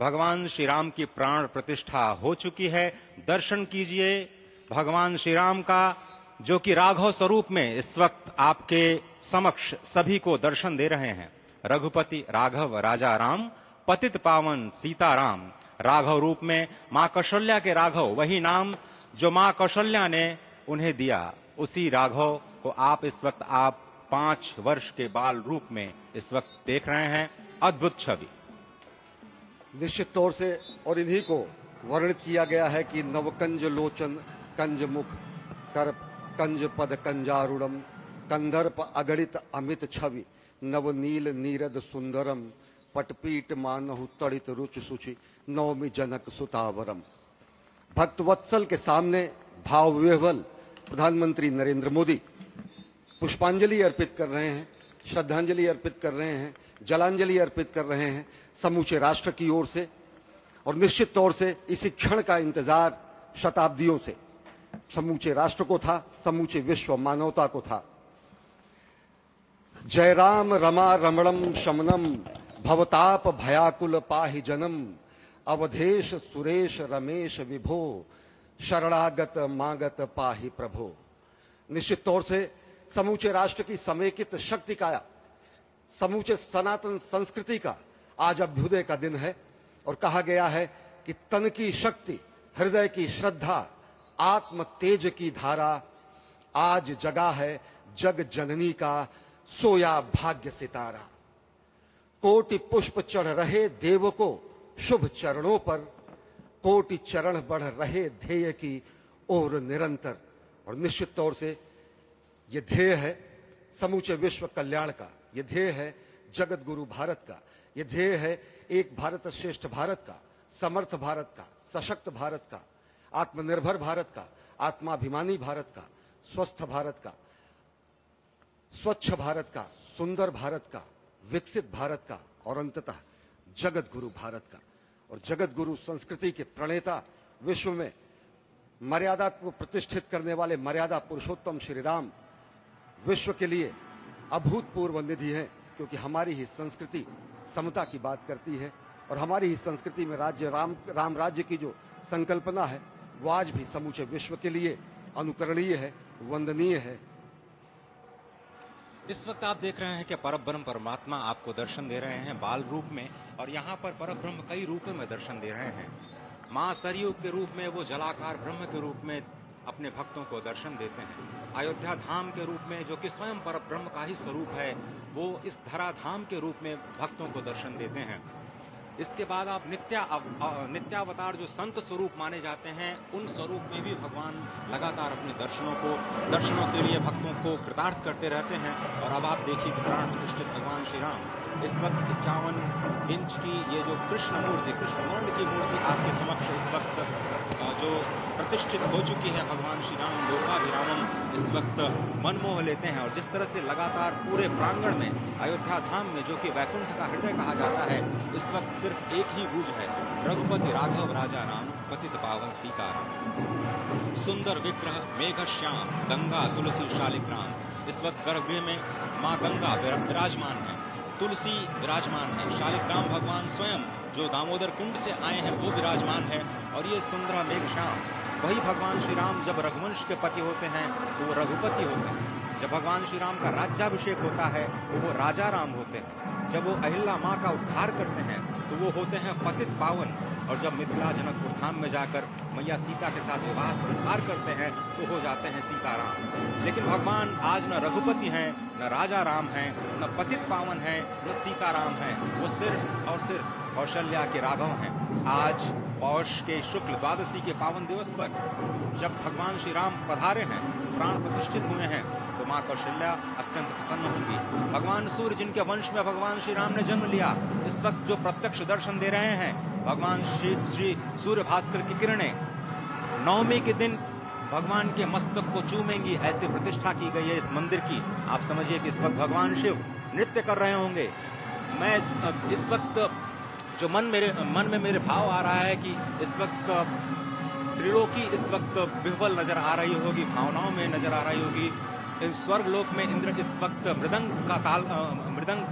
भगवान श्री राम की प्राण प्रतिष्ठा हो चुकी है। दर्शन कीजिए भगवान श्री राम का, जो कि राघव स्वरूप में इस वक्त आपके समक्ष सभी को दर्शन दे रहे हैं। रघुपति राघव राजा राम, पतित पावन सीताराम। राघव रूप में मां कौशल्या के राघव, वही नाम जो मां कौशल्या ने उन्हें दिया, उसी राघव को आप 5 वर्ष के बाल रूप में इस वक्त देख रहे हैं। अद्भुत छवि। निश्चित तौर से, और इन्हीं को वर्णित किया गया है कि नवकंज लोचन कंज मुख कर कंज पद कंजारुणम कंदर्प अगणित अमित छवि नवनील नीरद सुंदरम पटपीट मानहु तड़ित रुच सुचि नवमी जनक सुतावरम। भक्त वत्सल के सामने भाव विह्वल प्रधानमंत्री नरेंद्र मोदी पुष्पांजलि अर्पित कर रहे हैं, श्रद्धांजलि अर्पित कर रहे हैं, जलांजलि अर्पित कर रहे हैं समूचे राष्ट्र की ओर से। और निश्चित तौर से इसी क्षण का इंतजार शताब्दियों से समूचे राष्ट्र को था, समूचे विश्व मानवता को था। जय राम रमा रमणम शमनम भवताप भयाकुल पाहि जनम अवधेश सुरेश रमेश विभो शरणागत मागत पाहि प्रभो। निश्चित तौर से समूचे राष्ट्र की समेकित शक्ति का, समूचे सनातन संस्कृति का आज अभ्युदय का दिन है। और कहा गया है कि तन की शक्ति, हृदय की श्रद्धा, आत्म तेज की धारा आज जगा है जग जननी का सोया भाग्य सितारा। कोटि पुष्प चढ़ रहे देव को शुभ चरणों पर, कोटि चरण बढ़ रहे ध्येय की ओर निरंतर। और निश्चित तौर से ये ध्येय है समूचे विश्व कल्याण का, ये ध्येय है जगत गुरु भारत का, ये ध्येय है एक भारत श्रेष्ठ भारत का, समर्थ भारत का, सशक्त भारत का, आत्मनिर्भर भारत का, आत्माभिमानी भारत का, स्वस्थ भारत का, स्वच्छ भारत का, सुंदर भारत का, विकसित भारत का, और अंततः जगत गुरु भारत का। और जगत गुरु संस्कृति के प्रणेता, विश्व में मर्यादा को प्रतिष्ठित करने वाले मर्यादा पुरुषोत्तम श्री राम विश्व के लिए अभूतपूर्व निधि है, क्योंकि हमारी ही संस्कृति समता की बात करती है और हमारी ही संस्कृति में राम राज्य की जो संकल्पना है वो आज भी समूचे विश्व के लिए अनुकरणीय है, वंदनीय है। इस वक्त आप देख रहे हैं कि परब्रह्म परमात्मा आपको दर्शन दे रहे हैं बाल रूप में, और यहाँ पर परब्रह्म कई रूपों में दर्शन दे रहे हैं। मां सरयू के रूप में वो जलाकार ब्रह्म के रूप में अपने भक्तों को दर्शन देते हैं। अयोध्या धाम के रूप में, जो कि स्वयं परब्रह्म का ही स्वरूप है, वो इस धरा धाम के रूप में भक्तों को दर्शन देते हैं। इसके बाद आप नित्यावतार जो संत स्वरूप माने जाते हैं, उन स्वरूप में भी भगवान लगातार अपने दर्शनों के लिए भक्तों को कृतार्थ करते रहते हैं। और अब आप देखिए कि प्राण प्रतिष्ठित भगवान श्री राम इस वक्त 51 इंच की ये जो कृष्ण वर्ण की मूर्ति आपके समक्ष इस वक्त जो प्रतिष्ठित हो चुकी है, भगवान श्री राम लोकाभिरामम इस वक्त मनमोह लेते हैं। और जिस तरह से लगातार पूरे प्रांगण में अयोध्या धाम में, जो कि वैकुंठ का हृदय कहा जाता है, इस वक्त सिर्फ एक ही गूंज है, रघुपति राघव राजा राम, पतित पावन सीताराम। सुंदर विग्रह मेघ श्याम गंगा तुलसी शालिग्राम। इस वक्त गर्भगृह में मां गंगा विराजमान है, तुलसी विराजमान है, शालिग्राम भगवान स्वयं जो दामोदर कुंड से आए हैं वो विराजमान है। और ये सुंदर मेघ श्याम, वही भगवान श्री राम जब रघुवंश के पति होते हैं तो वो रघुपति होते हैं। जब भगवान श्री राम का राज्याभिषेक होता है तो वो राजा राम होते हैं। जब वो अहिल्या मां का उद्धार करते हैं तो वो होते हैं पतित पावन। और जब मिथिला जनकपुर धाम में जाकर मैया सीता के साथ विवाह संस्कार करते हैं तो हो जाते हैं सीताराम। लेकिन भगवान आज न रघुपति हैं, न राजा राम हैं, न पतित पावन हैं, न सीताराम हैं। वो सिर्फ और सिर्फ कौशल्या के राघव हैं। आज पौष के शुक्ल द्वादशी के पावन दिवस पर जब भगवान श्री राम पधारे हैं, प्राण प्रतिष्ठित हुए हैं, तो मां कौशल्या अत्यंत प्रसन्न होंगी। भगवान सूर्य, जिनके वंश में भगवान श्री राम ने जन्म लिया, इस वक्त जो प्रत्यक्ष दर्शन दे रहे हैं, भगवान श्री सूर्य भास्कर की किरणें नवमी के दिन भगवान के मस्तक को चूमेंगी, ऐसी प्रतिष्ठा की गई है इस मंदिर की। आप समझिए कि इस वक्त भगवान शिव नृत्य कर रहे होंगे। मैं इस वक्त जो मन में मेरे भाव आ रहा है कि इस वक्त त्रिलोकी इस वक्त विह्वल नजर आ रही होगी, भावनाओं में नजर आ रही होगी। स्वर्ग लोक में इंद्र इस वक्त मृदंग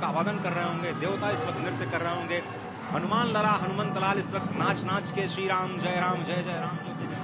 का वादन कर रहे होंगे, देवता इस वक्त नृत्य कर रहे होंगे। हनुमान लला हनुमंत लाल इस वक्त नाच नाच के श्री राम जय जय राम जो कह रहे हैं।